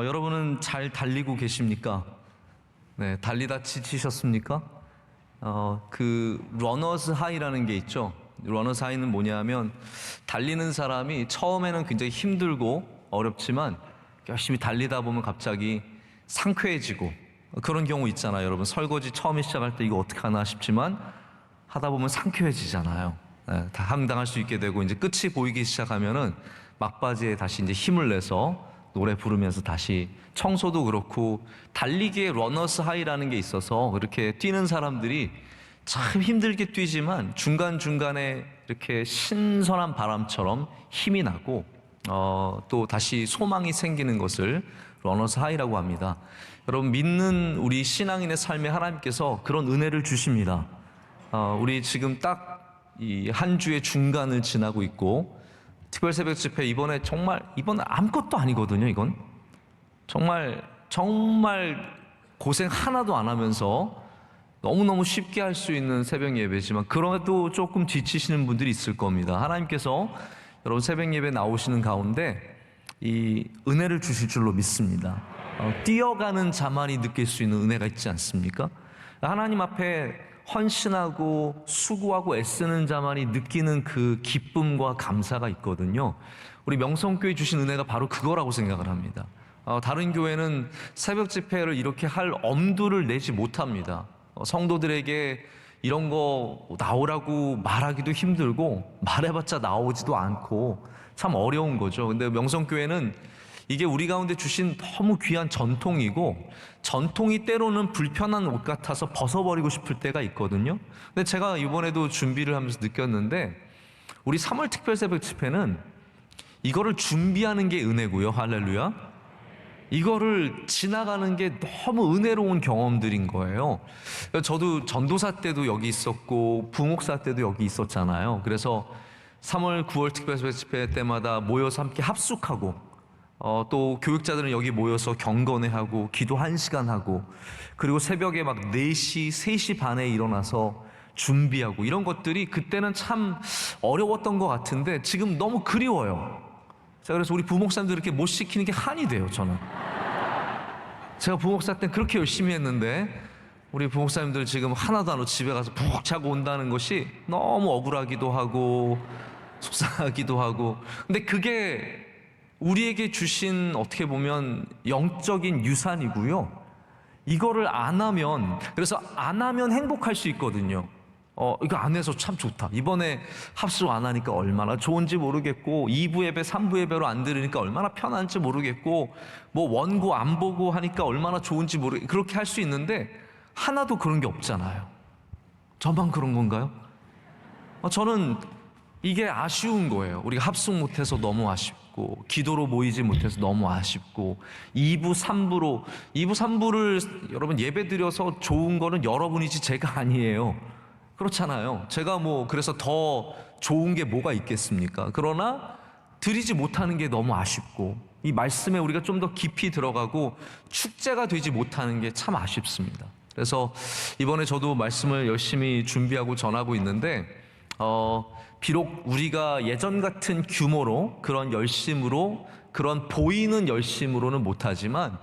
여러분은 잘 달리고 계십니까? 네, 달리다 지치셨습니까? 그 러너스 하이라는 게 있죠. 러너스 하이는 뭐냐면 달리는 사람이 처음에는 굉장히 힘들고 어렵지만 열심히 달리다 보면 갑자기 상쾌해지고 그런 경우 있잖아요. 여러분 설거지 처음에 시작할 때 이거 어떡하나 싶지만 하다 보면 상쾌해지잖아요. 네, 다 감당할 수 있게 되고 이제 끝이 보이기 시작하면은 막바지에 다시 이제 힘을 내서 노래 부르면서 다시 청소도 그렇고 달리기에 러너스 하이라는 게 있어서 그렇게 뛰는 사람들이 참 힘들게 뛰지만 중간중간에 이렇게 신선한 바람처럼 힘이 나고 또 다시 소망이 생기는 것을 러너스 하이라고 합니다. 여러분 믿는 우리 신앙인의 삶에 하나님께서 그런 은혜를 주십니다. 우리 지금 딱 이 한 주의 중간을 지나고 있고 특별 새벽 집회 이번에 이번 아무것도 아니거든요. 이건 정말 고생 하나도 안 하면서 너무너무 쉽게 할 수 있는 새벽 예배지만 그래도 조금 지치시는 분들이 있을 겁니다. 하나님께서 여러분 새벽 예배 나오시는 가운데 이 은혜를 주실 줄로 믿습니다. 뛰어가는 자만이 느낄 수 있는 은혜가 있지 않습니까? 하나님 앞에 헌신하고 수고하고 애쓰는 자만이 느끼는 그 기쁨과 감사가 있거든요. 우리 명성교회 주신 은혜가 바로 그거라고 생각을 합니다. 다른 교회는 새벽 집회를 이렇게 할 엄두를 내지 못합니다. 성도들에게 이런 거 나오라고 말하기도 힘들고 말해봤자 나오지도 않고 참 어려운 거죠. 근데 명성교회는 이게 우리 가운데 주신 너무 귀한 전통이고 전통이 때로는 불편한 옷 같아서 벗어버리고 싶을 때가 있거든요. 근데 제가 이번에도 준비를 하면서 느꼈는데 우리 3월 특별 새벽 집회는 이거를 준비하는 게 은혜고요. 할렐루야. 이거를 지나가는 게 너무 은혜로운 경험들인 거예요. 저도 전도사 때도 여기 있었고 부목사 때도 여기 있었잖아요. 그래서 3월 9월 특별 새벽 집회 때마다 모여서 함께 합숙하고 또 교육자들은 여기 모여서 경건회하고 기도 1시간 하고 그리고 새벽에 막 4시, 3시 반에 일어나서 준비하고 이런 것들이 그때는 참 어려웠던 것 같은데 지금 너무 그리워요. 자, 그래서 우리 부목사님들 이렇게 못 시키는 게 한이 돼요, 저는. 제가 부목사 때는 그렇게 열심히 했는데 우리 부목사님들 지금 하나도 안 하고 집에 가서 푹 자고 온다는 것이 너무 억울하기도 하고 속상하기도 하고 근데 그게 우리에게 주신 어떻게 보면 영적인 유산이고요. 이거를 안 하면 그래서 안 하면 행복할 수 있거든요. 이거 안 해서 참 좋다. 이번에 합숙 안 하니까 얼마나 좋은지 모르겠고 2부 예배, 3부 예배로 안 들으니까 얼마나 편한지 모르겠고 뭐 원고 안 보고 하니까 얼마나 좋은지 모르겠고 그렇게 할 수 있는데 하나도 그런 게 없잖아요. 저만 그런 건가요? 저는 이게 아쉬운 거예요. 우리가 합숙 못해서 너무 아쉽고 기도로 모이지 못해서 너무 아쉽고 2부, 3부를 여러분 예배 드려서 좋은 거는 여러분이지 제가 아니에요. 그렇잖아요. 제가 그래서 더 좋은 게 뭐가 있겠습니까? 그러나 드리지 못하는 게 너무 아쉽고 이 말씀에 우리가 좀 더 깊이 들어가고 축제가 되지 못하는 게 참 아쉽습니다. 그래서 이번에 저도 말씀을 열심히 준비하고 전하고 있는데 비록 우리가 예전 같은 규모로 그런 열심으로 그런 보이는 열심으로는 못하지만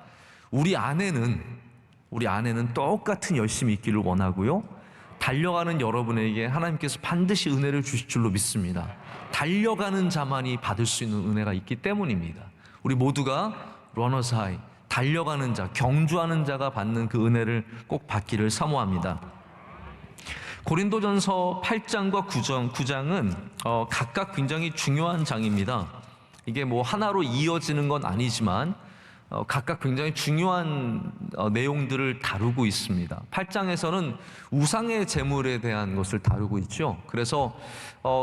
우리 안에는 똑같은 열심이 있기를 원하고요. 달려가는 여러분에게 하나님께서 반드시 은혜를 주실 줄로 믿습니다. 달려가는 자만이 받을 수 있는 은혜가 있기 때문입니다. 우리 모두가 러너스 하이, 달려가는 자, 경주하는 자가 받는 그 은혜를 꼭 받기를 사모합니다. 고린도전서 8장과 9장은 각각 굉장히 중요한 장입니다. 이게 하나로 이어지는 건 아니지만 각각 굉장히 중요한 내용들을 다루고 있습니다. 8장에서는 우상의 제물에 대한 것을 다루고 있죠. 그래서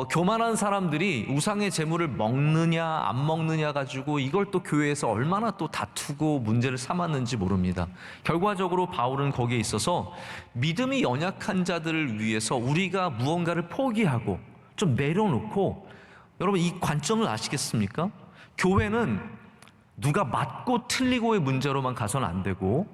교만한 사람들이 우상의 제물을 먹느냐 안 먹느냐 가지고 이걸 또 교회에서 얼마나 또 다투고 문제를 삼았는지 모릅니다. 결과적으로 바울은 거기에 있어서 믿음이 연약한 자들을 위해서 우리가 무언가를 포기하고 좀 내려놓고 여러분 이 관점을 아시겠습니까? 교회는 누가 맞고 틀리고의 문제로만 가서는 안 되고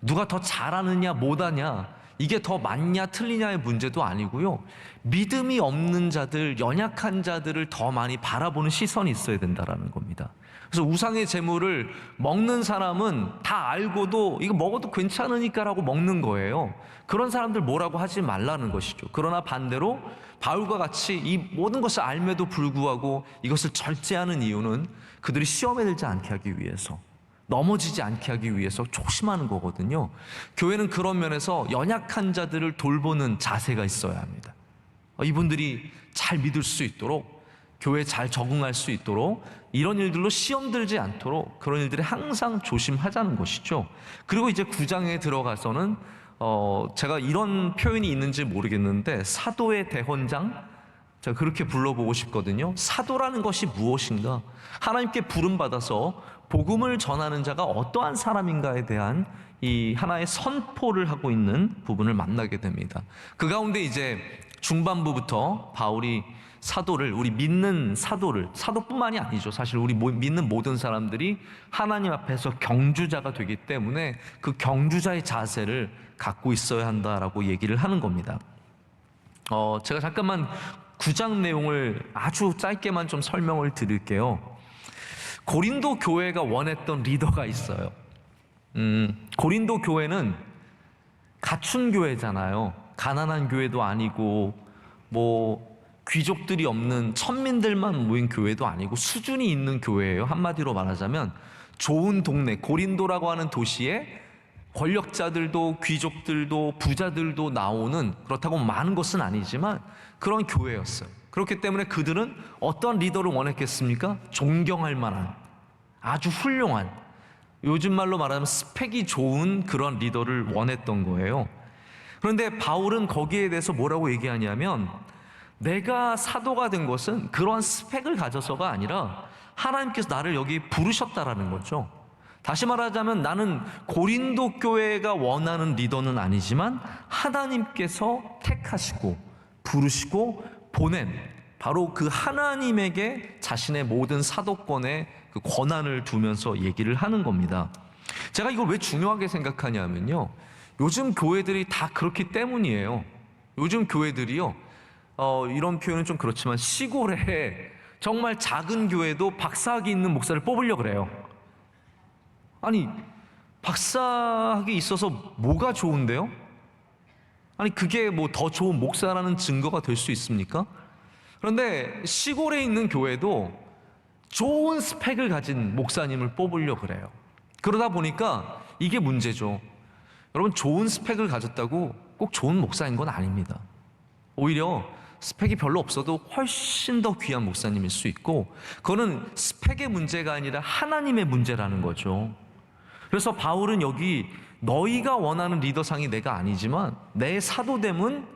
누가 더 잘하느냐 못하냐 이게 더 맞냐 틀리냐의 문제도 아니고요. 믿음이 없는 자들, 연약한 자들을 더 많이 바라보는 시선이 있어야 된다라는 겁니다. 그래서 우상의 제물을 먹는 사람은 다 알고도 이거 먹어도 괜찮으니까라고 먹는 거예요. 그런 사람들 뭐라고 하지 말라는 것이죠. 그러나 반대로 바울과 같이 이 모든 것을 알매도 불구하고 이것을 절제하는 이유는 그들이 시험에 들지 않게 하기 위해서, 넘어지지 않게 하기 위해서 조심하는 거거든요. 교회는 그런 면에서 연약한 자들을 돌보는 자세가 있어야 합니다. 이분들이 잘 믿을 수 있도록, 교회에 잘 적응할 수 있도록, 이런 일들로 시험 들지 않도록 그런 일들에 항상 조심하자는 것이죠. 그리고 이제 9장에 들어가서는 제가 이런 표현이 있는지 모르겠는데 사도의 대헌장, 제가 그렇게 불러보고 싶거든요. 사도라는 것이 무엇인가? 하나님께 부름받아서 복음을 전하는 자가 어떠한 사람인가에 대한 이 하나의 선포를 하고 있는 부분을 만나게 됩니다. 그 가운데 이제 중반부부터 바울이 사도를, 우리 믿는 사도를, 사도뿐만이 아니죠. 사실 우리 믿는 모든 사람들이 하나님 앞에서 경주자가 되기 때문에 그 경주자의 자세를 갖고 있어야 한다라고 얘기를 하는 겁니다. 제가 잠깐만 9장 내용을 아주 짧게만 좀 설명을 드릴게요. 고린도 교회가 원했던 리더가 있어요. 고린도 교회는 갖춘 교회잖아요. 가난한 교회도 아니고 뭐 귀족들이 없는 천민들만 모인 교회도 아니고 수준이 있는 교회예요. 한마디로 말하자면 좋은 동네, 고린도라고 하는 도시에 권력자들도 귀족들도 부자들도 나오는, 그렇다고 많은 것은 아니지만 그런 교회였어요. 그렇기 때문에 그들은 어떤 리더를 원했겠습니까? 존경할 만한, 아주 훌륭한, 요즘 말로 말하면 스펙이 좋은 그런 리더를 원했던 거예요. 그런데 바울은 거기에 대해서 뭐라고 얘기하냐면, 내가 사도가 된 것은 그러한 스펙을 가져서가 아니라 하나님께서 나를 여기 부르셨다라는 거죠. 다시 말하자면 나는 고린도 교회가 원하는 리더는 아니지만 하나님께서 택하시고 부르시고 보낸 바로 그 하나님에게 자신의 모든 사도권의 그 권한을 두면서 얘기를 하는 겁니다. 제가 이걸 왜 중요하게 생각하냐면요, 요즘 교회들이 다 그렇기 때문이에요. 요즘 교회들이요, 이런 표현은 좀 그렇지만 시골에 정말 작은 교회도 박사학위 있는 목사를 뽑으려고 그래요. 아니, 박사학위 있어서 뭐가 좋은데요? 아니, 그게 뭐 더 좋은 목사라는 증거가 될 수 있습니까? 그런데 시골에 있는 교회도 좋은 스펙을 가진 목사님을 뽑으려고 그래요. 그러다 보니까 이게 문제죠. 여러분, 좋은 스펙을 가졌다고 꼭 좋은 목사인 건 아닙니다. 오히려 스펙이 별로 없어도 훨씬 더 귀한 목사님일 수 있고, 그거는 스펙의 문제가 아니라 하나님의 문제라는 거죠. 그래서 바울은 여기 너희가 원하는 리더상이 내가 아니지만 내 사도됨은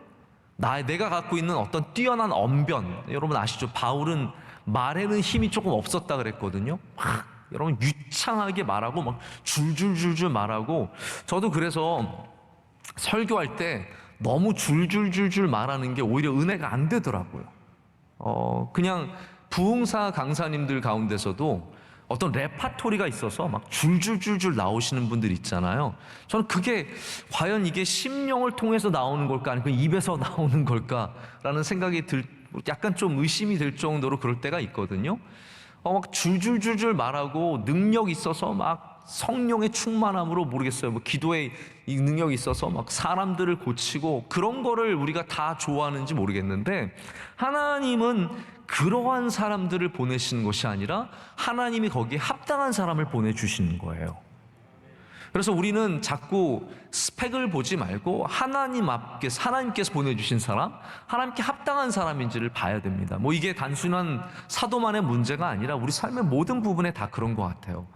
내가 갖고 있는 어떤 뛰어난 언변, 여러분 아시죠? 바울은 말에는 힘이 조금 없었다 그랬거든요. 여러분 유창하게 말하고 막 줄줄줄줄 말하고, 저도 그래서 설교할 때 너무 줄줄줄줄 말하는 게 오히려 은혜가 안 되더라고요. 그냥 부흥사 강사님들 가운데서도 어떤 레파토리가 있어서 막 줄줄줄줄 나오시는 분들 있잖아요. 저는 그게 과연 이게 심령을 통해서 나오는 걸까, 아니면 입에서 나오는 걸까라는 생각이 약간 좀 의심이 될 정도로 그럴 때가 있거든요. 막 줄줄줄줄 말하고 능력 있어서 막 성령의 충만함으로, 모르겠어요, 뭐 기도의 이 능력이 있어서 막 사람들을 고치고, 그런 거를 우리가 다 좋아하는지 모르겠는데, 하나님은 그러한 사람들을 보내시는 것이 아니라 하나님이 거기에 합당한 사람을 보내주시는 거예요. 그래서 우리는 자꾸 스펙을 보지 말고 하나님께서 보내주신 사람, 하나님께 합당한 사람인지를 봐야 됩니다. 뭐 이게 단순한 사도만의 문제가 아니라 우리 삶의 모든 부분에 다 그런 것 같아요.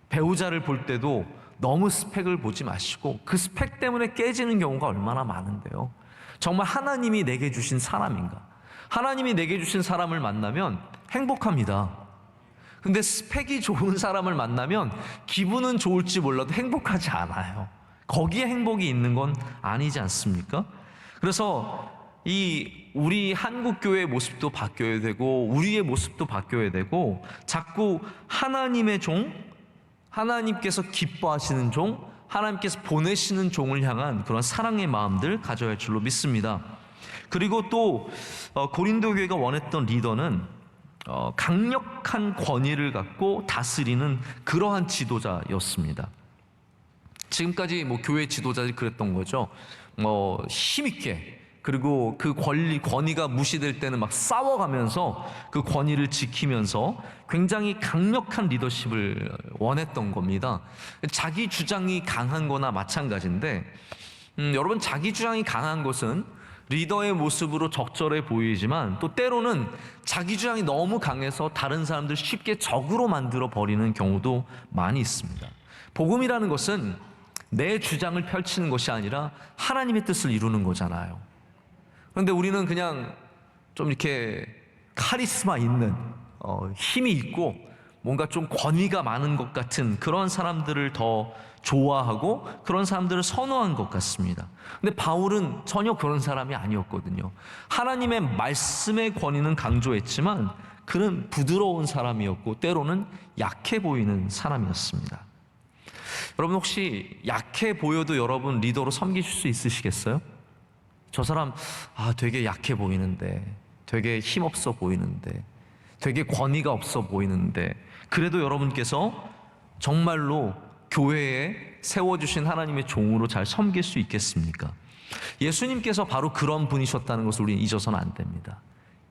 배우자를 볼 때도 너무 스펙을 보지 마시고 그 스펙 때문에 깨지는 경우가 얼마나 많은데요. 정말 하나님이 내게 주신 사람인가? 하나님이 내게 주신 사람을 만나면 행복합니다. 근데 스펙이 좋은 사람을 만나면 기분은 좋을지 몰라도 행복하지 않아요. 거기에 행복이 있는 건 아니지 않습니까? 그래서 우리 한국교회의 모습도 바뀌어야 되고 우리의 모습도 바뀌어야 되고, 자꾸 하나님의 종, 하나님께서 기뻐하시는 종, 하나님께서 보내시는 종을 향한 그런 사랑의 마음들 가져야 할 줄로 믿습니다. 그리고 또 고린도 교회가 원했던 리더는 강력한 권위를 갖고 다스리는 그러한 지도자였습니다. 지금까지 교회 지도자들이 그랬던 거죠. 힘있게, 그리고 그 권위가 무시될 때는 막 싸워가면서 그 권위를 지키면서 굉장히 강력한 리더십을 원했던 겁니다. 자기 주장이 강한 거나 마찬가지인데, 여러분, 자기 주장이 강한 것은 리더의 모습으로 적절해 보이지만 또 때로는 자기 주장이 너무 강해서 다른 사람들 쉽게 적으로 만들어 버리는 경우도 많이 있습니다. 복음이라는 것은 내 주장을 펼치는 것이 아니라 하나님의 뜻을 이루는 거잖아요. 그런데 우리는 그냥 좀 이렇게 카리스마 있는, 힘이 있고 뭔가 좀 권위가 많은 것 같은 그런 사람들을 더 좋아하고 그런 사람들을 선호한 것 같습니다. 근데 바울은 전혀 그런 사람이 아니었거든요. 하나님의 말씀의 권위는 강조했지만 그는 부드러운 사람이었고 때로는 약해 보이는 사람이었습니다. 여러분, 혹시 약해 보여도 여러분 리더로 섬기실 수 있으시겠어요? 저 사람 되게 약해 보이는데, 되게 힘없어 보이는데, 되게 권위가 없어 보이는데, 그래도 여러분께서 정말로 교회에 세워주신 하나님의 종으로 잘 섬길 수 있겠습니까? 예수님께서 바로 그런 분이셨다는 것을 우리는 잊어서는 안 됩니다.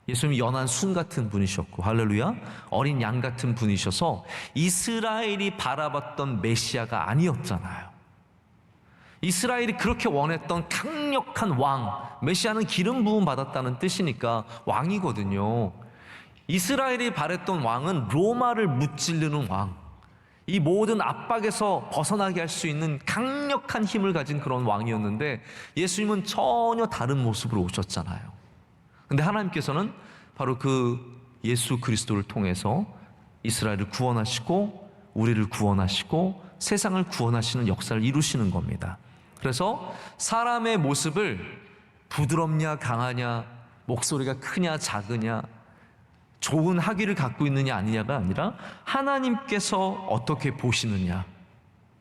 예수님이 연한 순 같은 분이셨고, 할렐루야, 어린 양 같은 분이셔서 이스라엘이 바라봤던 메시아가 아니었잖아요. 이스라엘이 그렇게 원했던 강력한 왕, 메시아는 기름 부음 받았다는 뜻이니까 왕이거든요. 이스라엘이 바랬던 왕은 로마를 무찌르는 왕, 이 모든 압박에서 벗어나게 할 수 있는 강력한 힘을 가진 그런 왕이었는데 예수님은 전혀 다른 모습으로 오셨잖아요. 근데 하나님께서는 바로 그 예수 그리스도를 통해서 이스라엘을 구원하시고 우리를 구원하시고 세상을 구원하시는 역사를 이루시는 겁니다. 그래서 사람의 모습을 부드럽냐 강하냐, 목소리가 크냐 작으냐, 좋은 학위를 갖고 있느냐 아니냐가 아니라 하나님께서 어떻게 보시느냐,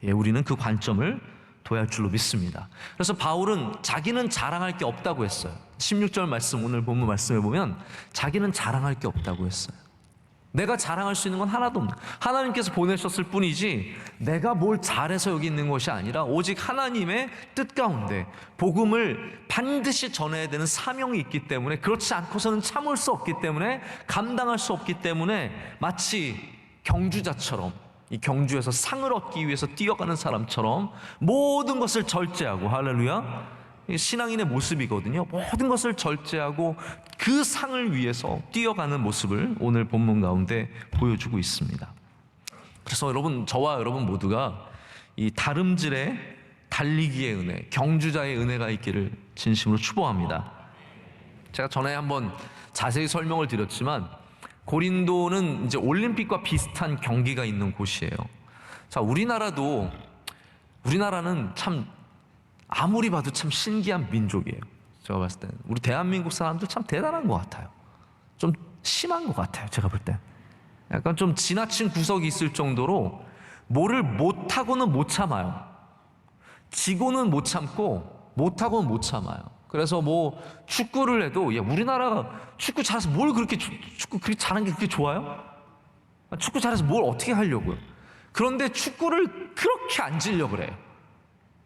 우리는 그 관점을 둬야 할 줄로 믿습니다. 그래서 바울은 자기는 자랑할 게 없다고 했어요. 16절 말씀, 오늘 본문 말씀에 보면 자기는 자랑할 게 없다고 했어요. 내가 자랑할 수 있는 건 하나도 없다. 하나님께서 보내셨을 뿐이지 내가 뭘 잘해서 여기 있는 것이 아니라 오직 하나님의 뜻 가운데 복음을 반드시 전해야 되는 사명이 있기 때문에, 그렇지 않고서는 참을 수 없기 때문에, 감당할 수 없기 때문에 마치 경주자처럼, 이 경주에서 상을 얻기 위해서 뛰어가는 사람처럼 모든 것을 절제하고, 할렐루야, 신앙인의 모습이거든요. 모든 것을 절제하고 그 상을 위해서 뛰어가는 모습을 오늘 본문 가운데 보여주고 있습니다. 그래서 여러분, 저와 여러분 모두가 이 다름질의 달리기의 은혜, 경주자의 은혜가 있기를 진심으로 축복합니다. 제가 전에 한번 자세히 설명을 드렸지만 고린도는 이제 올림픽과 비슷한 경기가 있는 곳이에요. 자, 우리나라는 참 아무리 봐도 참 신기한 민족이에요. 제가 봤을 때는 우리 대한민국 사람들 참 대단한 것 같아요. 좀 심한 것 같아요. 제가 볼 때 약간 좀 지나친 구석이 있을 정도로 뭐를 못하고는 못 참아요. 지고는 못 참고 못하고는 못 참아요. 그래서 뭐 축구를 해도, 우리나라가 축구 잘해서 뭘 그렇게 축구 그렇게 잘하는 게 그렇게 좋아요? 축구 잘해서 뭘 어떻게 하려고요? 그런데 축구를 그렇게 안 지려고 그래요.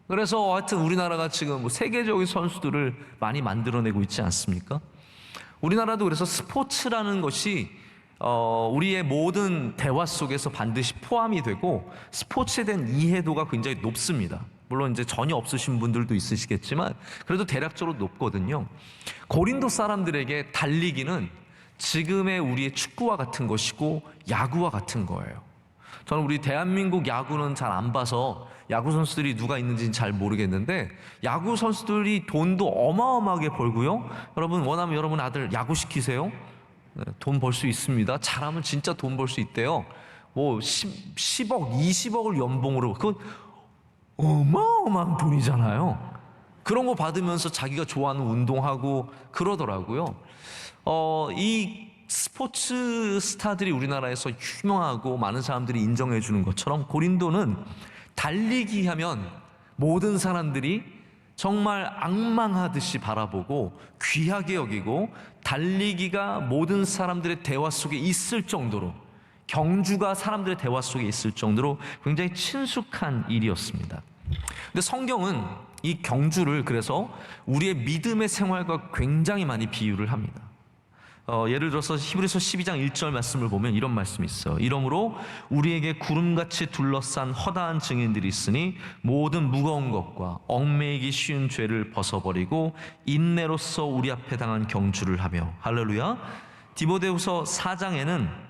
그래서 하여튼 우리나라가 지금 세계적인 선수들을 많이 만들어내고 있지 않습니까? 우리나라도 그래서 스포츠라는 것이 우리의 모든 대화 속에서 반드시 포함이 되고 스포츠에 대한 이해도가 굉장히 높습니다. 물론 이제 전혀 없으신 분들도 있으시겠지만 그래도 대략적으로 높거든요. 고린도 사람들에게 달리기는 지금의 우리의 축구와 같은 것이고 야구와 같은 거예요. 저는 우리 대한민국 야구는 잘 안 봐서 야구 선수들이 누가 있는지는 잘 모르겠는데 야구 선수들이 돈도 어마어마하게 벌고요. 여러분, 원하면 여러분 아들 야구 시키세요. 돈 벌 수 있습니다. 잘하면 진짜 돈 벌 수 있대요. 뭐 10억, 20억을 연봉으로, 그건 어마어마한 돈이잖아요. 그런 거 받으면서 자기가 좋아하는 운동하고 그러더라고요. 이 스포츠 스타들이 우리나라에서 유명하고 많은 사람들이 인정해 주는 것처럼 고린도는 달리기 하면 모든 사람들이 정말 악망하듯이 바라보고 귀하게 여기고 달리기가 모든 사람들의 대화 속에 있을 정도로, 경주가 사람들의 대화 속에 있을 정도로 굉장히 친숙한 일이었습니다. 근데 성경은 이 경주를 그래서 우리의 믿음의 생활과 굉장히 많이 비유를 합니다. 예를 들어서 히브리서 12장 1절 말씀을 보면 이런 말씀이 있어요. 이러므로 우리에게 구름같이 둘러싼 허다한 증인들이 있으니 모든 무거운 것과 얽매이기 쉬운 죄를 벗어버리고 인내로써 우리 앞에 당한 경주를 하며. 할렐루야. 디모데후서 4장에는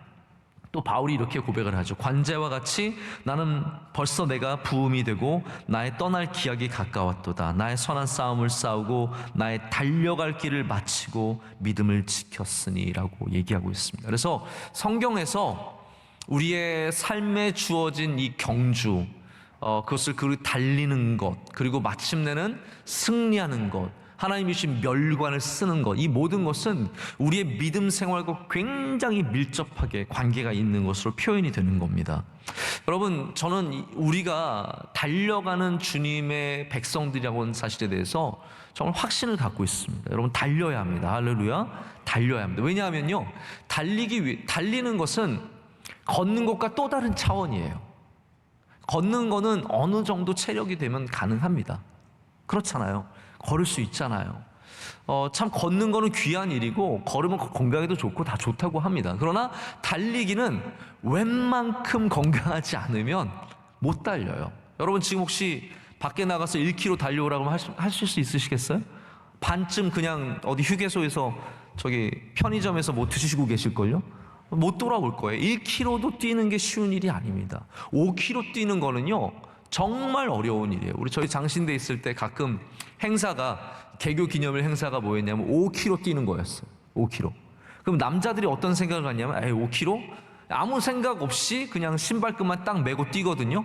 또 바울이 이렇게 고백을 하죠. 관제와 같이 나는 벌써 내가 부음이 되고 나의 떠날 기약이 가까웠도다. 나의 선한 싸움을 싸우고 나의 달려갈 길을 마치고 믿음을 지켰으니 라고 얘기하고 있습니다. 그래서 성경에서 우리의 삶에 주어진 이 경주, 그것을 달리는 것, 그리고 마침내는 승리하는 것, 하나님이 주신 멸관을 쓰는 것, 이 모든 것은 우리의 믿음 생활과 굉장히 밀접하게 관계가 있는 것으로 표현이 되는 겁니다. 여러분, 저는 우리가 달려가는 주님의 백성들이라고 하는 사실에 대해서 정말 확신을 갖고 있습니다. 여러분, 달려야 합니다. 할렐루야. 달려야 합니다. 왜냐하면요, 달리는 것은 걷는 것과 또 다른 차원이에요. 걷는 거는 어느 정도 체력이 되면 가능합니다. 그렇잖아요. 걸을 수 있잖아요. 참 걷는 거는 귀한 일이고 걸으면 건강에도 좋고 다 좋다고 합니다. 그러나 달리기는 웬만큼 건강하지 않으면 못 달려요. 여러분, 지금 혹시 밖에 나가서 1km 달려오라고 하실 수 있으시겠어요? 반쯤 그냥 어디 휴게소에서 저기 편의점에서 뭐 드시고 계실걸요? 못 돌아올 거예요. 1km도 뛰는 게 쉬운 일이 아닙니다. 5km 뛰는 거는요 정말 어려운 일이에요. 저희 장신대 있을 때 가끔 개교 기념일 행사가 뭐였냐면 5km 뛰는 거였어요. 5km. 그럼 남자들이 어떤 생각을 하냐면 5km? 아무 생각 없이 그냥 신발끈만 딱 메고 뛰거든요.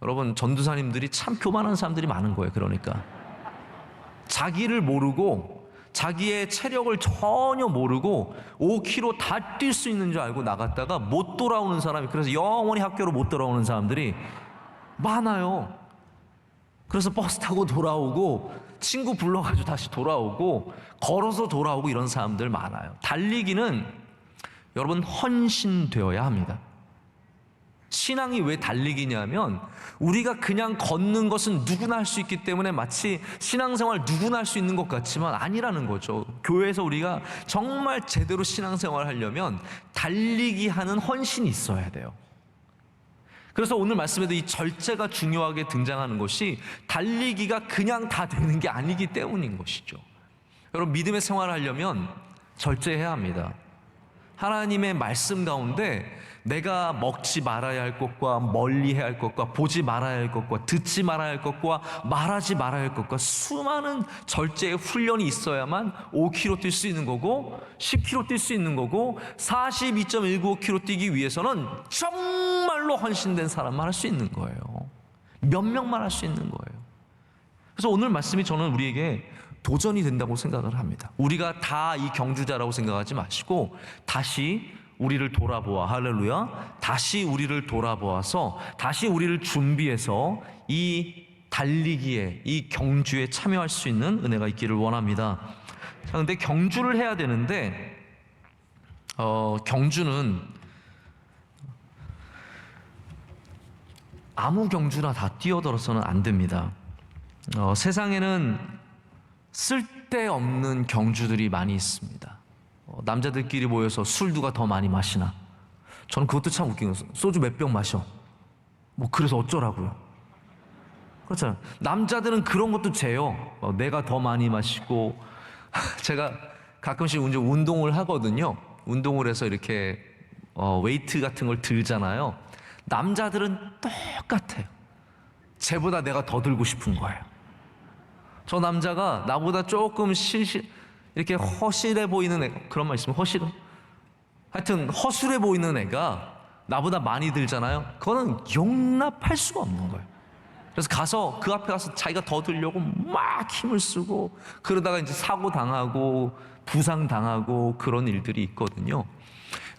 여러분, 전도사님들이 참 교만한 사람들이 많은 거예요. 그러니까 자기를 모르고 자기의 체력을 전혀 모르고 5km 다 뛸 수 있는 줄 알고 나갔다가 못 돌아오는 사람이, 그래서 영원히 학교로 못 돌아오는 사람들이 많아요. 그래서 버스 타고 돌아오고 친구 불러가지고 다시 돌아오고 걸어서 돌아오고 이런 사람들 많아요. 달리기는 여러분 헌신되어야 합니다. 신앙이 왜 달리기냐면 우리가 그냥 걷는 것은 누구나 할 수 있기 때문에 마치 신앙생활 누구나 할 수 있는 것 같지만 아니라는 거죠. 교회에서 우리가 정말 제대로 신앙생활을 하려면 달리기 하는 헌신이 있어야 돼요. 그래서 오늘 말씀에도 이 절제가 중요하게 등장하는 것이 달리기가 그냥 다 되는 게 아니기 때문인 것이죠. 여러분, 믿음의 생활을 하려면 절제해야 합니다. 하나님의 말씀 가운데 내가 먹지 말아야 할 것과 멀리해야 할 것과 보지 말아야 할 것과 듣지 말아야 할 것과 말하지 말아야 할 것과 수많은 절제의 훈련이 있어야만 5km 뛸 수 있는 거고 10km 뛸 수 있는 거고 42.195km 뛰기 위해서는 정말로 헌신된 사람만 할 수 있는 거예요. 몇 명만 할 수 있는 거예요. 그래서 오늘 말씀이 저는 우리에게 도전이 된다고 생각을 합니다. 우리가 다 이 경주자라고 생각하지 마시고 다시 우리를 돌아보아, 할렐루야, 다시 우리를 돌아보아서 다시 우리를 준비해서 이 달리기에, 이 경주에 참여할 수 있는 은혜가 있기를 원합니다. 자, 근데 경주를 해야 되는데 경주는 아무 경주나 다 뛰어들어서는 안 됩니다. 세상에는 쓸데없는 경주들이 많이 있습니다. 남자들끼리 모여서 술 누가 더 많이 마시나? 저는 그것도 참 웃긴 거예요. 소주 몇 병 마셔? 뭐 그래서 어쩌라고요? 그렇잖아요. 남자들은 그런 것도 재요. 내가 더 많이 마시고. 제가 가끔씩 운동을 하거든요. 운동을 해서 이렇게 웨이트 같은 걸 들잖아요. 남자들은 똑같아요. 쟤보다 내가 더 들고 싶은 거예요. 저 남자가 나보다 조금 이렇게 허실해 보이는 애, 그런 말 있으면 하여튼 허술해 보이는 애가 나보다 많이 들잖아요. 그거는 용납할 수가 없는 거예요. 그래서 그 앞에 가서 자기가 더 들려고 막 힘을 쓰고 그러다가 이제 사고 당하고 부상 당하고 그런 일들이 있거든요.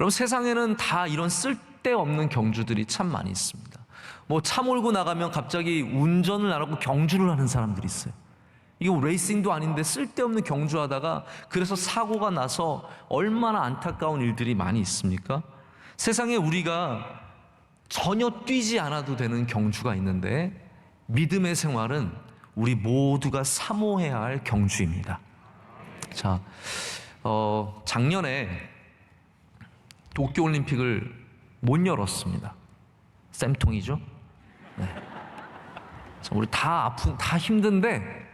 여러분, 세상에는 다 이런 쓸데없는 경주들이 참 많이 있습니다. 뭐 차 몰고 나가면 갑자기 운전을 안 하고 경주를 하는 사람들이 있어요. 이거 레이싱도 아닌데 쓸데없는 경주하다가 그래서 사고가 나서 얼마나 안타까운 일들이 많이 있습니까? 세상에 우리가 전혀 뛰지 않아도 되는 경주가 있는데 믿음의 생활은 우리 모두가 사모해야 할 경주입니다. 자, 작년에 도쿄올림픽을 못 열었습니다. 쌤통이죠? 네. 우리 다 다 힘든데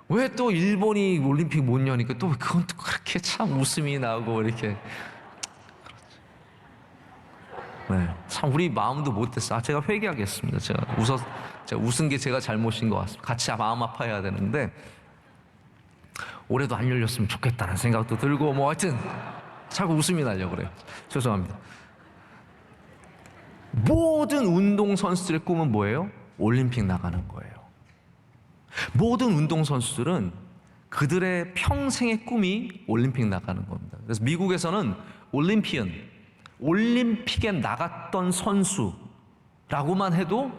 왜 또 일본이 올림픽 못 여니까 또 그건 또 그렇게 참 웃음이 나고 이렇게. 네, 참 우리 마음도 못됐어. 제가 회개하겠습니다. 제가 웃은 게 제가 잘못인 것 같습니다. 같이 마음 아파해야 되는데 올해도 안 열렸으면 좋겠다는 생각도 들고 뭐 하여튼 자꾸 웃음이 나려고 그래요. 죄송합니다. 모든 운동선수들의 꿈은 뭐예요? 올림픽 나가는 거예요. 모든 운동선수들은 그들의 평생의 꿈이 올림픽 나가는 겁니다. 그래서 미국에서는 올림픽에 나갔던 선수라고만 해도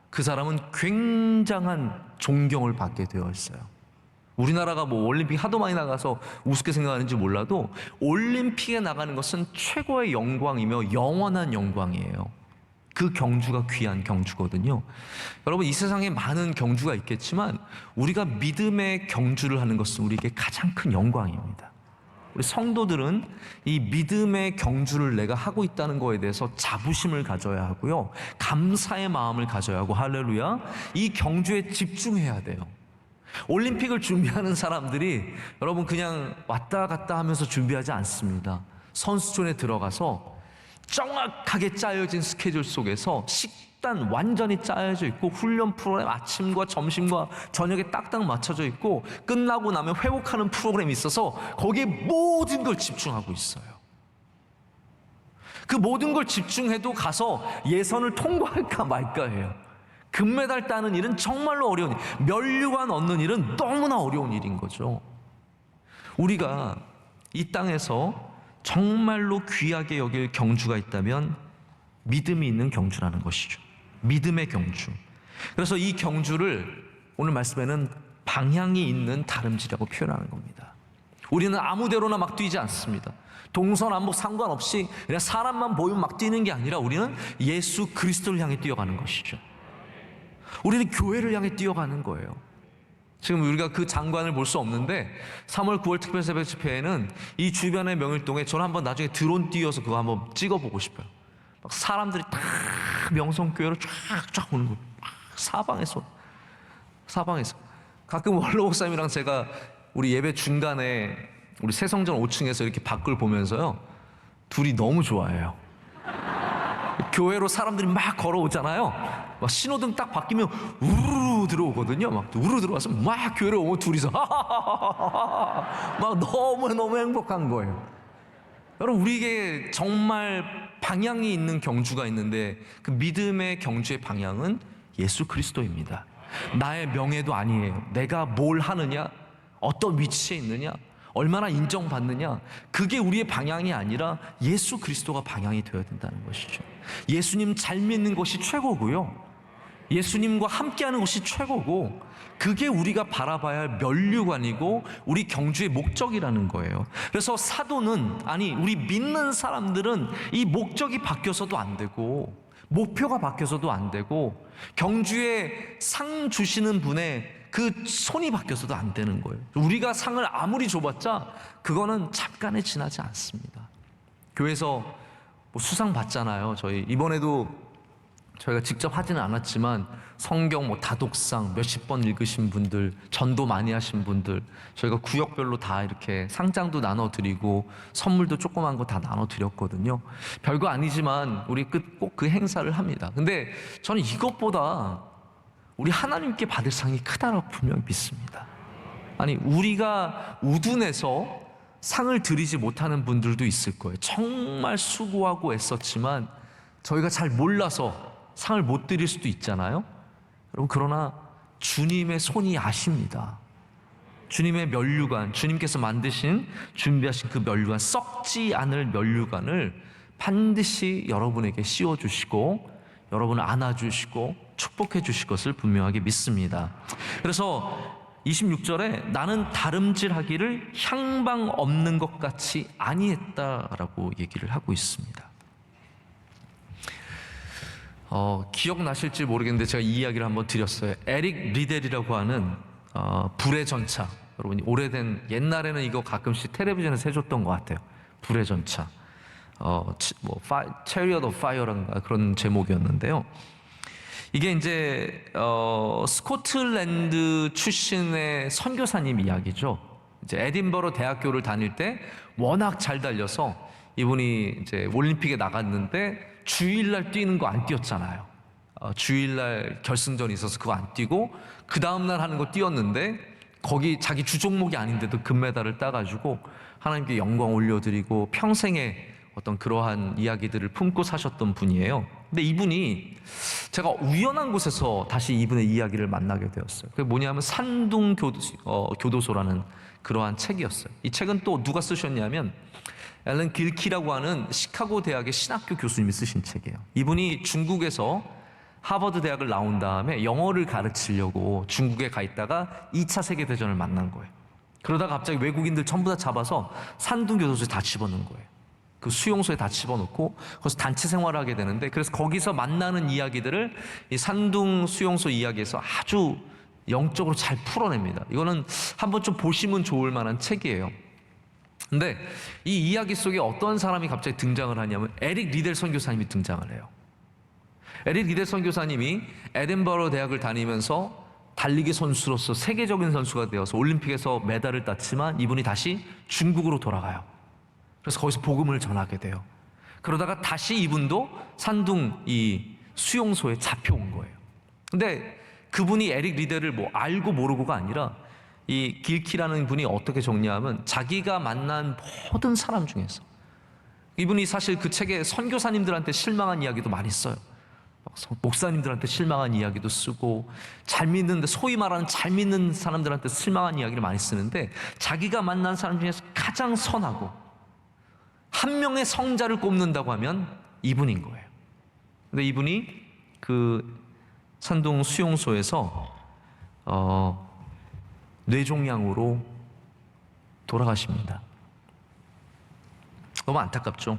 그 사람은 굉장한 존경을 받게 되어 있어요. 우리나라가 뭐 올림픽 하도 많이 나가서 우습게 생각하는지 몰라도 올림픽에 나가는 것은 최고의 영광이며 영원한 영광이에요. 그 경주가 귀한 경주거든요. 여러분, 이 세상에 많은 경주가 있겠지만 우리가 믿음의 경주를 하는 것은 우리에게 가장 큰 영광입니다. 우리 성도들은 이 믿음의 경주를 내가 하고 있다는 것에 대해서 자부심을 가져야 하고요, 감사의 마음을 가져야 하고, 할렐루야, 이 경주에 집중해야 돼요. 올림픽을 준비하는 사람들이 여러분 그냥 왔다 갔다 하면서 준비하지 않습니다. 선수촌에 들어가서 정확하게 짜여진 스케줄 속에서 식단 완전히 짜여져 있고, 훈련 프로그램 아침과 점심과 저녁에 딱딱 맞춰져 있고, 끝나고 나면 회복하는 프로그램이 있어서 거기에 모든 걸 집중하고 있어요. 그 모든 걸 집중해도 가서 예선을 통과할까 말까 해요. 금메달 따는 일은 정말로 어려운 일, 면류관 얻는 일은 너무나 어려운 일인 거죠. 우리가 이 땅에서 정말로 귀하게 여길 경주가 있다면 믿음이 있는 경주라는 것이죠. 믿음의 경주. 그래서 이 경주를 오늘 말씀에는 방향이 있는 다름질이라고 표현하는 겁니다. 우리는 아무데로나 막 뛰지 않습니다. 동서남북 상관없이 그냥 사람만 보이면 막 뛰는 게 아니라 우리는 예수 그리스도를 향해 뛰어가는 것이죠. 우리는 교회를 향해 뛰어가는 거예요. 지금 우리가 그 장관을 볼 수 없는데 3월 9월 특별 새벽 집회에는 이 주변의 명일동에 저는 한번 나중에 드론 띄워서 그거 한번 찍어보고 싶어요. 막 사람들이 다 명성교회로 쫙쫙 오는 거예요. 사방에서 가끔 원로 목사님이랑 제가 우리 예배 중간에 우리 새성전 5층에서 이렇게 밖을 보면서요, 둘이 너무 좋아해요. 교회로 사람들이 막 걸어오잖아요. 막 신호등 딱 바뀌면 우르르 들어오거든요. 막 우르르 들어와서 막 교회로 오면 둘이서 막 너무 행복한 거예요. 여러분, 우리에게 정말 방향이 있는 경주가 있는데 그 믿음의 경주의 방향은 예수 그리스도입니다. 나의 명예도 아니에요. 내가 뭘 하느냐, 어떤 위치에 있느냐, 얼마나 인정받느냐, 그게 우리의 방향이 아니라 예수 그리스도가 방향이 되어야 된다는 것이죠. 예수님 잘 믿는 것이 최고고요, 예수님과 함께하는 것이 최고고, 그게 우리가 바라봐야 할 면류관이고 우리 경주의 목적이라는 거예요. 그래서 사도는, 아니 우리 믿는 사람들은 이 목적이 바뀌어서도 안 되고 목표가 바뀌어서도 안 되고 경주에 상 주시는 분의 그 손이 바뀌어서도 안 되는 거예요. 우리가 상을 아무리 줘봤자 그거는 잠깐에 지나지 않습니다. 교회에서 뭐 수상 받잖아요. 저희 이번에도 저희가 직접 하지는 않았지만 성경 뭐 다독상 몇십 번 읽으신 분들, 전도 많이 하신 분들, 저희가 구역별로 다 이렇게 상장도 나눠드리고 선물도 조그만 거 다 나눠드렸거든요. 별거 아니지만 우리 꼭 그 행사를 합니다. 근데 저는 이것보다 우리 하나님께 받을 상이 크다라고 분명히 믿습니다. 아니, 우리가 우둔해서 상을 드리지 못하는 분들도 있을 거예요. 정말 수고하고 애썼지만 저희가 잘 몰라서 상을 못 드릴 수도 있잖아요. 여러분, 그러나 주님의 손이 아십니다. 주님의 면류관, 주님께서 만드신, 준비하신 그 면류관, 썩지 않을 면류관을 반드시 여러분에게 씌워주시고 여러분을 안아주시고 축복해 주실 것을 분명하게 믿습니다. 그래서 26절에 나는 다름질하기를 향방 없는 것 같이 아니했다라고 얘기를 하고 있습니다. 기억나실지 모르겠는데 제가 이 이야기를 한번 드렸어요. 에릭 리델이라고 하는 불의 전차, 여러분이 오래된, 옛날에는 이거 가끔씩 텔레비전에서 해줬던 것 같아요. 불의 전차, Chariot of Fire란가 그런 제목이었는데요. 이게 이제 스코틀랜드 출신의 선교사님 이야기죠. 이제 에딘버러 대학교를 다닐 때 워낙 잘 달려서 이분이 이제 올림픽에 나갔는데 주일날 뛰는 거 안 뛰었잖아요. 주일날 결승전이 있어서 그거 안 뛰고 그 다음날 하는 거 뛰었는데 거기 자기 주 종목이 아닌데도 금메달을 따가지고 하나님께 영광 올려드리고 평생의 어떤 그러한 이야기들을 품고 사셨던 분이에요. 근데 이분이 제가 우연한 곳에서 다시 이분의 이야기를 만나게 되었어요. 그게 뭐냐면 산둥 교도소라는 그러한 책이었어요. 이 책은 또 누가 쓰셨냐면 앨런 길키라고 하는 시카고 대학의 신학교 교수님이 쓰신 책이에요. 이분이 중국에서 하버드 대학을 나온 다음에 영어를 가르치려고 중국에 가 있다가 2차 세계대전을 만난 거예요. 그러다가 갑자기 외국인들 전부 다 잡아서 산둥 교도소에 다 집어넣은 거예요. 그 수용소에 다 집어넣고 거기서 단체 생활을 하게 되는데, 그래서 거기서 만나는 이야기들을 이 산둥 수용소 이야기에서 아주 영적으로 잘 풀어냅니다. 이거는 한번 좀 보시면 좋을 만한 책이에요. 근데 이 이야기 속에 어떤 사람이 갑자기 등장을 하냐면 에릭 리델 선교사님이 등장을 해요. 에릭 리델 선교사님이 에딘버러 대학을 다니면서 달리기 선수로서 세계적인 선수가 되어서 올림픽에서 메달을 땄지만 이분이 다시 중국으로 돌아가요. 그래서 거기서 복음을 전하게 돼요. 그러다가 다시 이분도 산둥 이 수용소에 잡혀온 거예요. 근데 그분이 에릭 리델을 뭐 알고 모르고가 아니라 이 길키라는 분이 어떻게 정리하면 자기가 만난 모든 사람 중에서, 이분이 사실 그 책에 선교사님들한테 실망한 이야기도 많이 써요. 목사님들한테 실망한 이야기도 쓰고, 잘 믿는데, 소위 말하는 잘 믿는 사람들한테 실망한 이야기를 많이 쓰는데, 자기가 만난 사람 중에서 가장 선하고 한 명의 성자를 꼽는다고 하면 이분인 거예요. 근데 이분이 그 산둥 수용소에서 뇌종양으로 돌아가십니다. 너무 안타깝죠?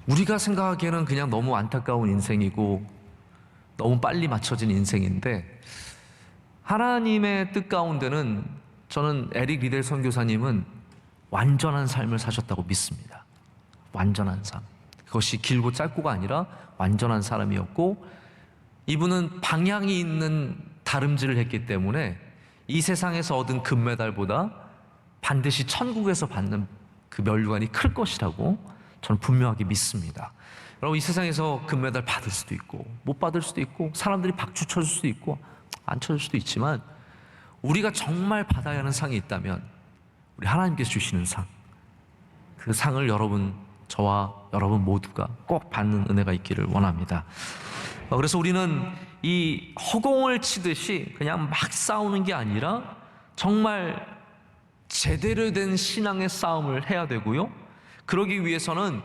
우리가 생각하기에는 그냥 너무 안타까운 인생이고 너무 빨리 맞춰진 인생인데, 하나님의 뜻 가운데는 저는 에릭 리델 선교사님은 완전한 삶을 사셨다고 믿습니다. 완전한 삶. 그것이 길고 짧고가 아니라 완전한 사람이었고, 이분은 방향이 있는 다름질을 했기 때문에 이 세상에서 얻은 금메달보다 반드시 천국에서 받는 그 면류관이 클 것이라고 저는 분명하게 믿습니다. 여러분, 이 세상에서 금메달 받을 수도 있고 못 받을 수도 있고 사람들이 박수 쳐줄 수도 있고 안 쳐줄 수도 있지만, 우리가 정말 받아야 하는 상이 있다면 우리 하나님께서 주시는 상, 그 상을 여러분, 저와 여러분 모두가 꼭 받는 은혜가 있기를 원합니다. 그래서 우리는 이 허공을 치듯이 그냥 막 싸우는 게 아니라 정말 제대로 된 신앙의 싸움을 해야 되고요, 그러기 위해서는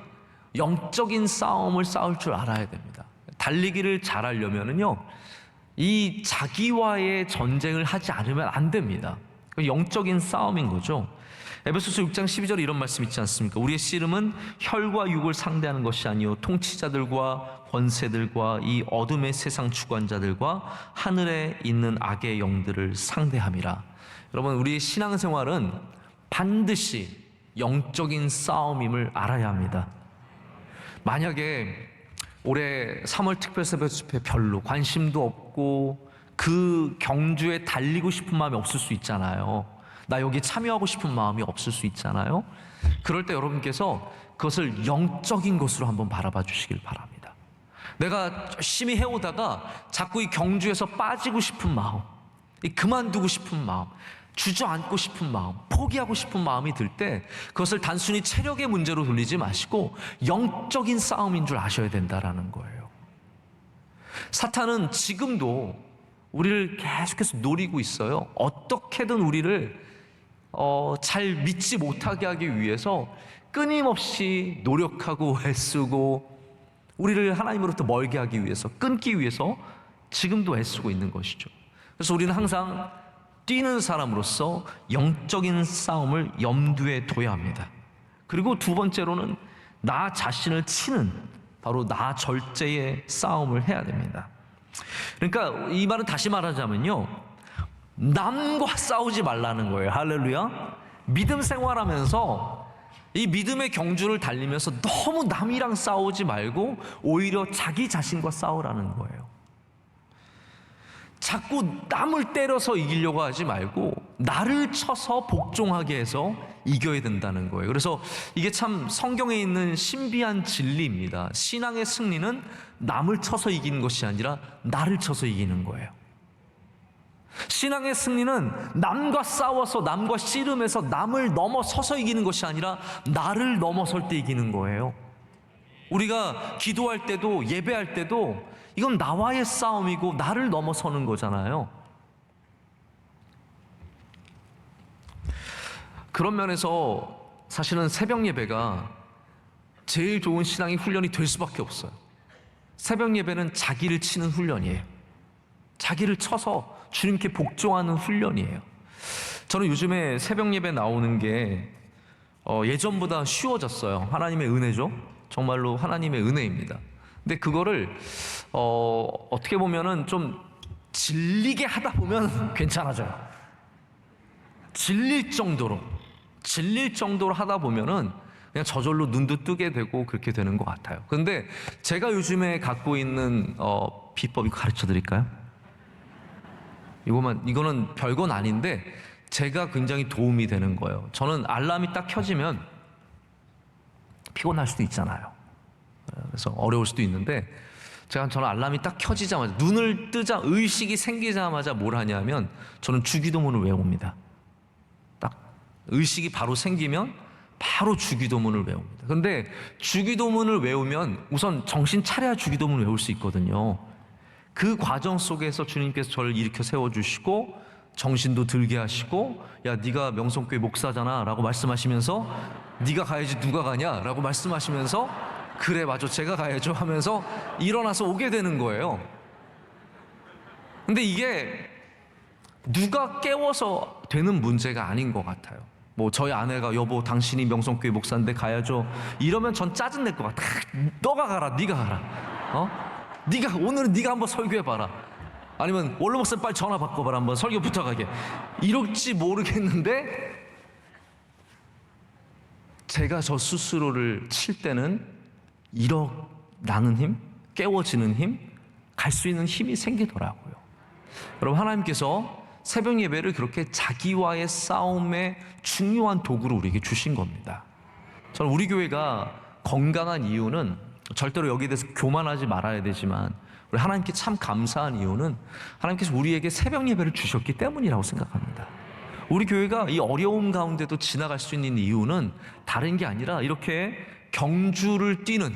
영적인 싸움을 싸울 줄 알아야 됩니다. 달리기를 잘하려면은요, 이 자기와의 전쟁을 하지 않으면 안 됩니다. 영적인 싸움인 거죠. 에베소서 6장 12절에 이런 말씀 있지 않습니까? 우리의 씨름은 혈과 육을 상대하는 것이 아니요 통치자들과 권세들과 이 어둠의 세상 주관자들과 하늘에 있는 악의 영들을 상대함이라. 여러분, 우리의 신앙생활은 반드시 영적인 싸움임을 알아야 합니다. 만약에 올해 3월 특별새벽 집회 별로 관심도 없고 그 경주에 달리고 싶은 마음이 없을 수 있잖아요. 나 여기 참여하고 싶은 마음이 없을 수 있잖아요. 그럴 때 여러분께서 그것을 영적인 것으로 한번 바라봐 주시길 바랍니다. 내가 열심히 해오다가 자꾸 이 경주에서 빠지고 싶은 마음, 이 그만두고 싶은 마음, 주저앉고 싶은 마음, 포기하고 싶은 마음이 들 때 그것을 단순히 체력의 문제로 돌리지 마시고 영적인 싸움인 줄 아셔야 된다라는 거예요. 사탄은 지금도 우리를 계속해서 노리고 있어요. 어떻게든 우리를 잘 믿지 못하게 하기 위해서 끊임없이 노력하고 애쓰고 우리를 하나님으로부터 멀게 하기 위해서, 끊기 위해서 지금도 애쓰고 있는 것이죠. 그래서 우리는 항상 뛰는 사람으로서 영적인 싸움을 염두에 둬야 합니다. 그리고 두 번째로는 나 자신을 치는 바로 나 절제의 싸움을 해야 됩니다. 그러니까 이 말은 다시 말하자면요, 남과 싸우지 말라는 거예요. 할렐루야. 믿음 생활하면서 이 믿음의 경주를 달리면서 너무 남이랑 싸우지 말고 오히려 자기 자신과 싸우라는 거예요. 자꾸 남을 때려서 이기려고 하지 말고 나를 쳐서 복종하게 해서 이겨야 된다는 거예요. 그래서 이게 참 성경에 있는 신비한 진리입니다. 신앙의 승리는 남을 쳐서 이기는 것이 아니라 나를 쳐서 이기는 거예요. 신앙의 승리는 남과 싸워서 남과 씨름해서 남을 넘어서서 이기는 것이 아니라 나를 넘어설 때 이기는 거예요. 우리가 기도할 때도 예배할 때도 이건 나와의 싸움이고 나를 넘어서는 거잖아요. 그런 면에서 사실은 새벽 예배가 제일 좋은 신앙의 훈련이 될 수밖에 없어요. 새벽 예배는 자기를 치는 훈련이에요. 자기를 쳐서 주님께 복종하는 훈련이에요. 저는 요즘에 새벽 예배 나오는 게 예전보다 쉬워졌어요. 하나님의 은혜죠. 정말로 하나님의 은혜입니다. 근데 그거를 어떻게 보면은 좀 질리게 하다 보면 괜찮아져요. 질릴 정도로 하다 보면은 그냥 저절로 눈도 뜨게 되고 그렇게 되는 것 같아요. 그런데 제가 요즘에 갖고 있는 비법이 가르쳐 드릴까요? 이거는 별건 아닌데 제가 굉장히 도움이 되는 거예요. 저는 알람이 딱 켜지면 피곤할 수도 있잖아요. 그래서 어려울 수도 있는데 저는 알람이 딱 켜지자마자 눈을 뜨자 의식이 생기자마자 뭘 하냐면 저는 주기도문을 외웁니다. 딱 의식이 바로 생기면 바로 주기도문을 외웁니다. 그런데 주기도문을 외우면 우선 정신 차려야 주기도문을 외울 수 있거든요. 그 과정 속에서 주님께서 저를 일으켜 세워주시고 정신도 들게 하시고 야 네가 명성교회 목사잖아 라고 말씀하시면서 네가 가야지 누가 가냐 라고 말씀하시면서 그래 맞아 제가 가야죠 하면서 일어나서 오게 되는 거예요. 근데 이게 누가 깨워서 되는 문제가 아닌 것 같아요. 뭐 저희 아내가 여보 당신이 명성교회 목사인데 가야죠 이러면 전 짜증낼 것 같아. 너가 가라 네가 가라 오늘은 네가 한번 설교해봐라. 아니면 원로 목사님 빨리 전화 바꿔봐라 한번 설교 부탁하게. 이럴지 모르겠는데 제가 저 스스로를 칠 때는 일어나는 힘, 깨워지는 힘, 갈 수 있는 힘이 생기더라고요. 여러분 하나님께서 새벽 예배를 그렇게 자기와의 싸움의 중요한 도구로 우리에게 주신 겁니다. 저는 우리 교회가 건강한 이유는 절대로 여기에 대해서 교만하지 말아야 되지만 우리 하나님께 참 감사한 이유는 하나님께서 우리에게 새벽 예배를 주셨기 때문이라고 생각합니다. 우리 교회가 이 어려움 가운데도 지나갈 수 있는 이유는 다른 게 아니라 이렇게 경주를 뛰는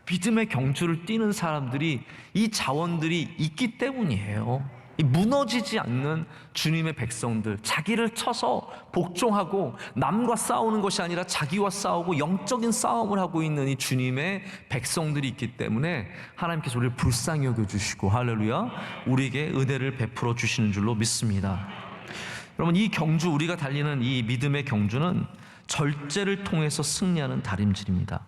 믿음의 경주를 뛰는 사람들이 이 자원들이 있기 때문이에요. 이 무너지지 않는 주님의 백성들, 자기를 쳐서 복종하고 남과 싸우는 것이 아니라 자기와 싸우고 영적인 싸움을 하고 있는 이 주님의 백성들이 있기 때문에 하나님께서 우리를 불쌍히 여겨주시고 할렐루야 우리에게 은혜를 베풀어 주시는 줄로 믿습니다. 여러분 이 경주 우리가 달리는 이 믿음의 경주는 절제를 통해서 승리하는 다림질입니다.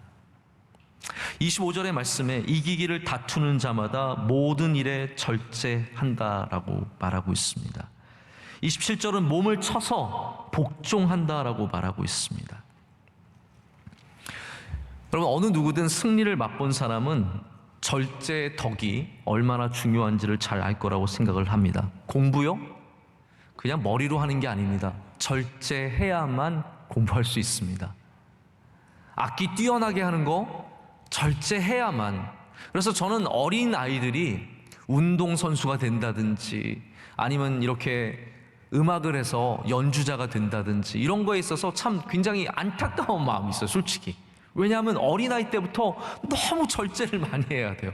25절의 말씀에 이기기를 다투는 자마다 모든 일에 절제한다라고 말하고 있습니다. 27절은 몸을 쳐서 복종한다라고 말하고 있습니다. 여러분 어느 누구든 승리를 맛본 사람은 절제의 덕이 얼마나 중요한지를 잘 알 거라고 생각을 합니다. 공부요? 그냥 머리로 하는 게 아닙니다. 절제해야만 공부할 수 있습니다. 악기 뛰어나게 하는 거 절제해야만. 그래서 저는 어린 아이들이 운동선수가 된다든지 아니면 이렇게 음악을 해서 연주자가 된다든지 이런 거에 있어서 참 굉장히 안타까운 마음이 있어요, 솔직히. 왜냐하면 어린아이 때부터 너무 절제를 많이 해야 돼요.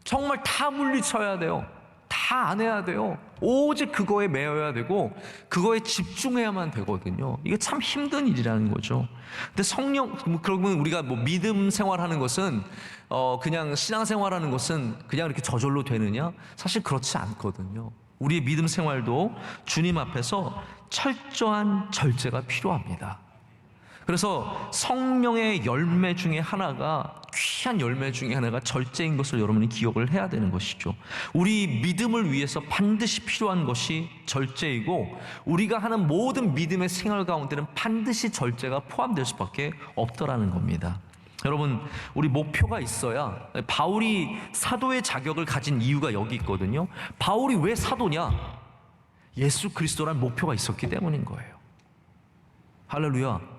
정말 다 물리쳐야 돼요. 다 안 해야 돼요. 오직 그거에 매여야 되고 그거에 집중해야만 되거든요. 이게 참 힘든 일이라는 거죠. 근데 성령, 그러면 우리가 뭐 믿음 생활하는 것은 그냥 신앙 생활하는 것은 그냥 이렇게 저절로 되느냐? 사실 그렇지 않거든요. 우리의 믿음 생활도 주님 앞에서 철저한 절제가 필요합니다. 그래서 성령의 열매 중에 하나가, 귀한 열매 중에 하나가 절제인 것을 여러분이 기억을 해야 되는 것이죠. 우리 믿음을 위해서 반드시 필요한 것이 절제이고, 우리가 하는 모든 믿음의 생활 가운데는 반드시 절제가 포함될 수밖에 없더라는 겁니다. 여러분, 우리 목표가 있어야, 바울이 사도의 자격을 가진 이유가 여기 있거든요. 바울이 왜 사도냐? 예수 그리스도라는 목표가 있었기 때문인 거예요. 할렐루야.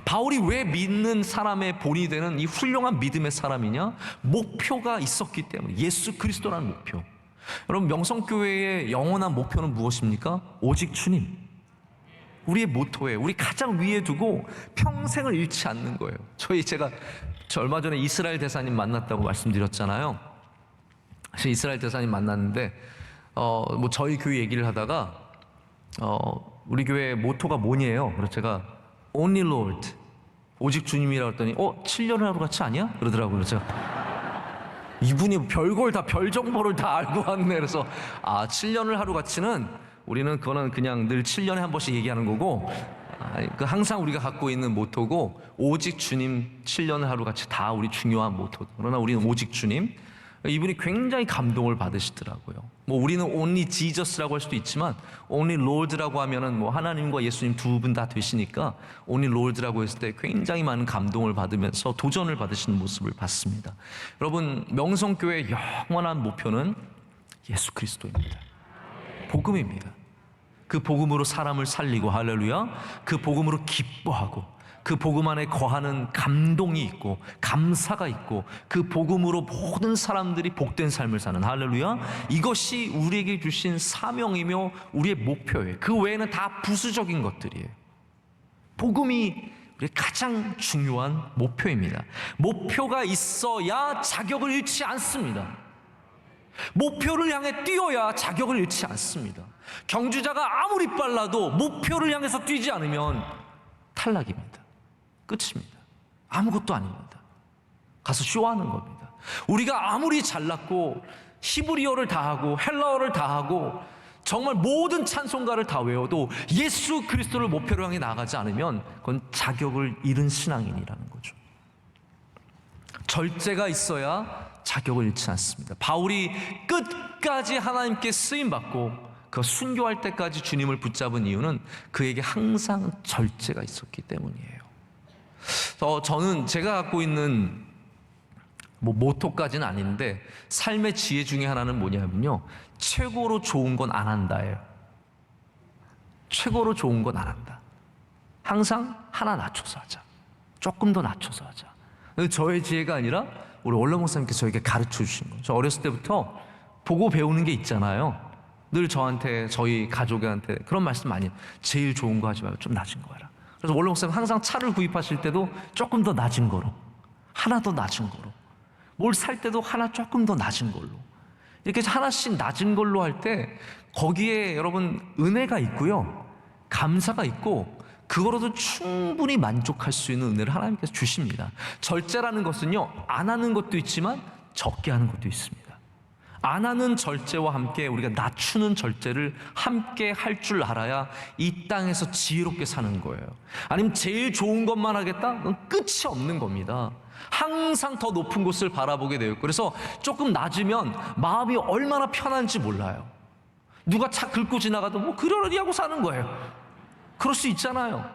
바울이 왜 믿는 사람의 본이 되는 이 훌륭한 믿음의 사람이냐? 목표가 있었기 때문에. 예수 그리스도라는 목표. 여러분, 명성교회의 영원한 목표는 무엇입니까? 오직 주님. 우리의 모토예요. 우리 가장 위에 두고 평생을 잃지 않는 거예요. 제가 얼마 전에 이스라엘 대사님 만났다고 말씀드렸잖아요. 이스라엘 대사님 만났는데 뭐 저희 교회 얘기를 하다가 우리 교회 모토가 뭐니에요? 그래서 제가 Only Lord, 오직 주님이라고 했더니 7년을 하루같이 아니야? 그러더라고요. 그래서 제가 이분이 별걸 다, 별 정보를 다 알고 왔네. 그래서 7년을 하루같이는 우리는 그거는 그냥 늘 7년에 한 번씩 얘기하는 거고, 항상 우리가 갖고 있는 모토고, 오직 주님 7년을 하루같이 다 우리 중요한 모토. 그러나 우리는 오직 주님. 이분이 굉장히 감동을 받으시더라고요. 뭐 우리는 only Jesus라고 할 수도 있지만 only Lord라고 하면은 뭐 하나님과 예수님 두 분 다 되시니까 only Lord라고 했을 때 굉장히 많은 감동을 받으면서 도전을 받으시는 모습을 봤습니다. 여러분, 명성교회의 영원한 목표는 예수 그리스도입니다. 복음입니다. 그 복음으로 사람을 살리고, 할렐루야, 그 복음으로 기뻐하고, 그 복음 안에 거하는 감동이 있고 감사가 있고, 그 복음으로 모든 사람들이 복된 삶을 사는, 할렐루야, 이것이 우리에게 주신 사명이며 우리의 목표예요. 그 외에는 다 부수적인 것들이에요. 복음이 우리의 가장 중요한 목표입니다. 목표가 있어야 자격을 잃지 않습니다. 목표를 향해 뛰어야 자격을 잃지 않습니다. 경주자가 아무리 빨라도 목표를 향해서 뛰지 않으면 탈락입니다. 끝입니다. 아무것도 아닙니다. 가서 쇼하는 겁니다. 우리가 아무리 잘났고 히브리어를 다 하고 헬라어를 다 하고 정말 모든 찬송가를 다 외워도 예수 그리스도를 목표로 향해 나가지 않으면 그건 자격을 잃은 신앙인이라는 거죠. 절제가 있어야 자격을 잃지 않습니다. 바울이 끝까지 하나님께 쓰임받고 그 순교할 때까지 주님을 붙잡은 이유는 그에게 항상 절제가 있었기 때문이에요. 저는 제가 갖고 있는 모토까지는 아닌데, 삶의 지혜 중에 하나는 뭐냐면요, 최고로 좋은 건 안 한다예요. 최고로 좋은 건 안 한다. 항상 하나 낮춰서 하자. 조금 더 낮춰서 하자. 저의 지혜가 아니라 우리 원로 목사님께서 저에게 가르쳐 주신 거예요. 저 어렸을 때부터 보고 배우는 게 있잖아요. 늘 저한테, 저희 가족한테 그런 말씀 많이 해요. 제일 좋은 거 하지 말고 좀 낮은 거 해라. 그래서 원로 목사님 항상 차를 구입하실 때도 조금 더 낮은 거로, 하나 더 낮은 거로, 뭘 살 때도 하나 조금 더 낮은 걸로, 이렇게 하나씩 낮은 걸로 할 때 거기에 여러분 은혜가 있고요, 감사가 있고, 그거로도 충분히 만족할 수 있는 은혜를 하나님께서 주십니다. 절제라는 것은요, 안 하는 것도 있지만 적게 하는 것도 있습니다. 안 하는 절제와 함께 우리가 낮추는 절제를 함께 할 줄 알아야 이 땅에서 지혜롭게 사는 거예요. 아니면 제일 좋은 것만 하겠다? 그건 끝이 없는 겁니다. 항상 더 높은 곳을 바라보게 되어 있고, 그래서 조금 낮으면 마음이 얼마나 편한지 몰라요. 누가 차 긁고 지나가도 뭐 그러려니 하고 사는 거예요. 그럴 수 있잖아요.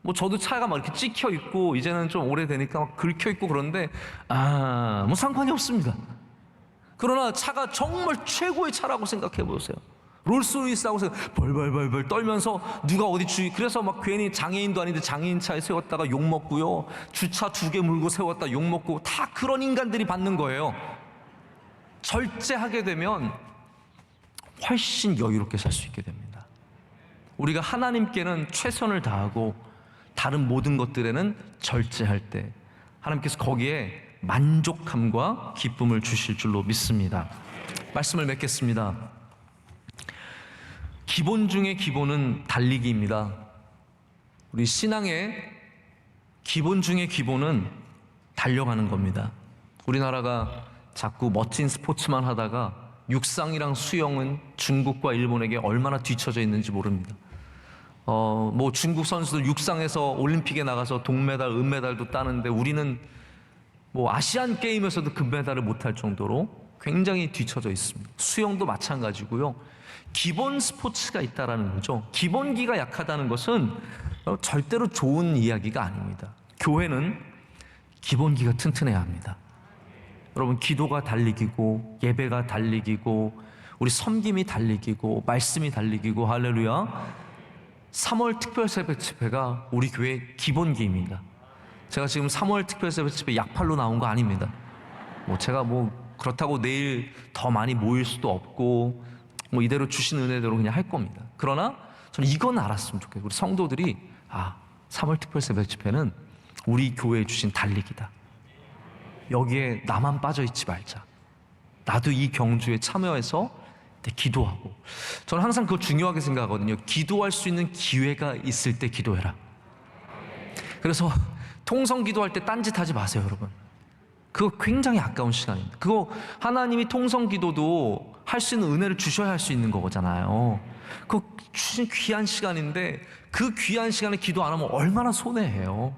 뭐 저도 차가 막 이렇게 찍혀 있고 이제는 좀 오래되니까 막 긁혀 있고 그런데 뭐 상관이 없습니다. 그러나 차가 정말 최고의 차라고 생각해 보세요. 롤스로이스라고 생각, 벌벌벌벌 떨면서 누가 어디 그래서 막 괜히 장애인도 아닌데 장애인 차에 세웠다가 욕 먹고요, 주차 2개 물고 세웠다 욕 먹고, 다 그런 인간들이 받는 거예요. 절제하게 되면 훨씬 여유롭게 살 수 있게 됩니다. 우리가 하나님께는 최선을 다하고 다른 모든 것들에는 절제할 때 하나님께서 거기에 만족함과 기쁨을 주실 줄로 믿습니다. 말씀을 맺겠습니다. 기본 중에 기본은 달리기입니다. 우리 신앙의 기본 중에 기본은 달려가는 겁니다. 우리나라가 자꾸 멋진 스포츠만 하다가 육상이랑 수영은 중국과 일본에게 얼마나 뒤처져 있는지 모릅니다. 뭐 중국 선수들 육상에서 올림픽에 나가서 동메달, 은메달도 따는데 우리는 뭐 아시안 게임에서도 금메달을 못할 정도로 굉장히 뒤처져 있습니다. 수영도 마찬가지고요. 기본 스포츠가 있다라는 거죠. 기본기가 약하다는 것은 절대로 좋은 이야기가 아닙니다. 교회는 기본기가 튼튼해야 합니다. 여러분, 기도가 달리기고 예배가 달리기고 우리 섬김이 달리기고 말씀이 달리기고, 할렐루야. 3월 특별새벽 집회가 우리 교회의 기본기입니다. 제가 지금 3월 특별새벽 집회 약팔로 나온 거 아닙니다. 제가 그렇다고 내일 더 많이 모일 수도 없고 이대로 주신 은혜대로 그냥 할 겁니다. 그러나 저는 이건 알았으면 좋겠어요. 우리 성도들이 3월 특별새벽 집회는 우리 교회에 주신 달리기다. 여기에 나만 빠져있지 말자. 나도 이 경주에 참여해서 기도하고. 저는 항상 그걸 중요하게 생각하거든요. 기도할 수 있는 기회가 있을 때 기도해라. 그래서 통성 기도할 때 딴짓하지 마세요, 여러분. 그거 굉장히 아까운 시간입니다. 그거 하나님이 통성 기도도 할 수 있는 은혜를 주셔야 할 수 있는 거잖아요. 그거 주신 귀한 시간인데 그 귀한 시간에 기도 안 하면 얼마나 손해해요.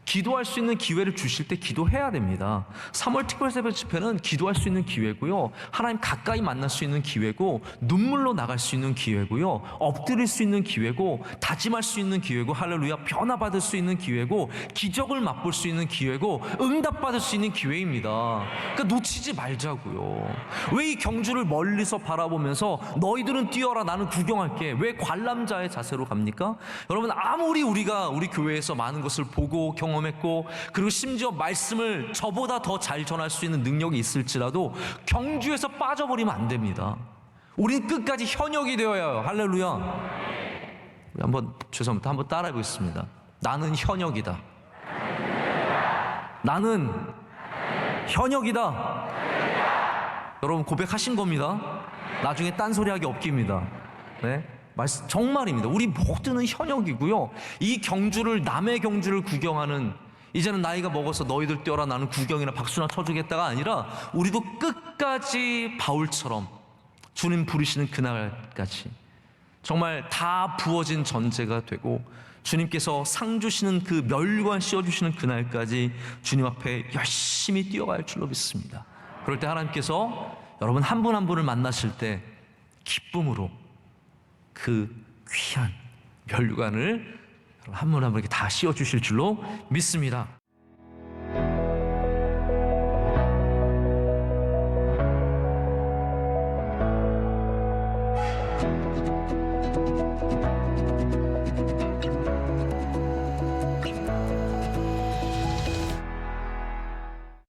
기도할 수 있는 기회를 주실 때 기도해야 됩니다. 3월 특별새벽 집회는 기도할 수 있는 기회고요, 하나님 가까이 만날 수 있는 기회고, 눈물로 나갈 수 있는 기회고요, 엎드릴 수 있는 기회고, 다짐할 수 있는 기회고, 할렐루야, 변화받을 수 있는 기회고, 기적을 맛볼 수 있는 기회고, 응답받을 수 있는 기회입니다. 그러니까 놓치지 말자고요. 왜 이 경주를 멀리서 바라보면서 너희들은 뛰어라 나는 구경할게, 왜 관람자의 자세로 갑니까? 여러분, 아무리 우리가 우리 교회에서 많은 것을 보고 경험했고, 그리고 심지어 말씀을 저보다 더 잘 전할 수 있는 능력이 있을지라도 경주에서 빠져버리면 안 됩니다. 우린 끝까지 현역이 되어야 해요. 할렐루야. 우리 죄송합니다. 한번 따라해 보겠습니다. 나는 현역이다. 나는 현역이다. 여러분, 고백하신 겁니다. 나중에 딴소리 하기 없깁니다. 네? 정말입니다. 우리 모두는 현역이고요. 이 경주를, 남의 경주를 구경하는, 이제는 나이가 먹어서 너희들 뛰어라 나는 구경이나 박수나 쳐주겠다가 아니라, 우리도 끝까지 바울처럼 주님 부르시는 그날까지 정말 다 부어진 전제가 되고, 주님께서 상 주시는 그 멸관 씌워주시는 그날까지 주님 앞에 열심히 뛰어갈 줄로 믿습니다. 그럴 때 하나님께서 여러분 한 분 한 분을 만나실 때 기쁨으로 그 귀한 멸관을 한 분 한 분에게 다 씌워주실 줄로 믿습니다.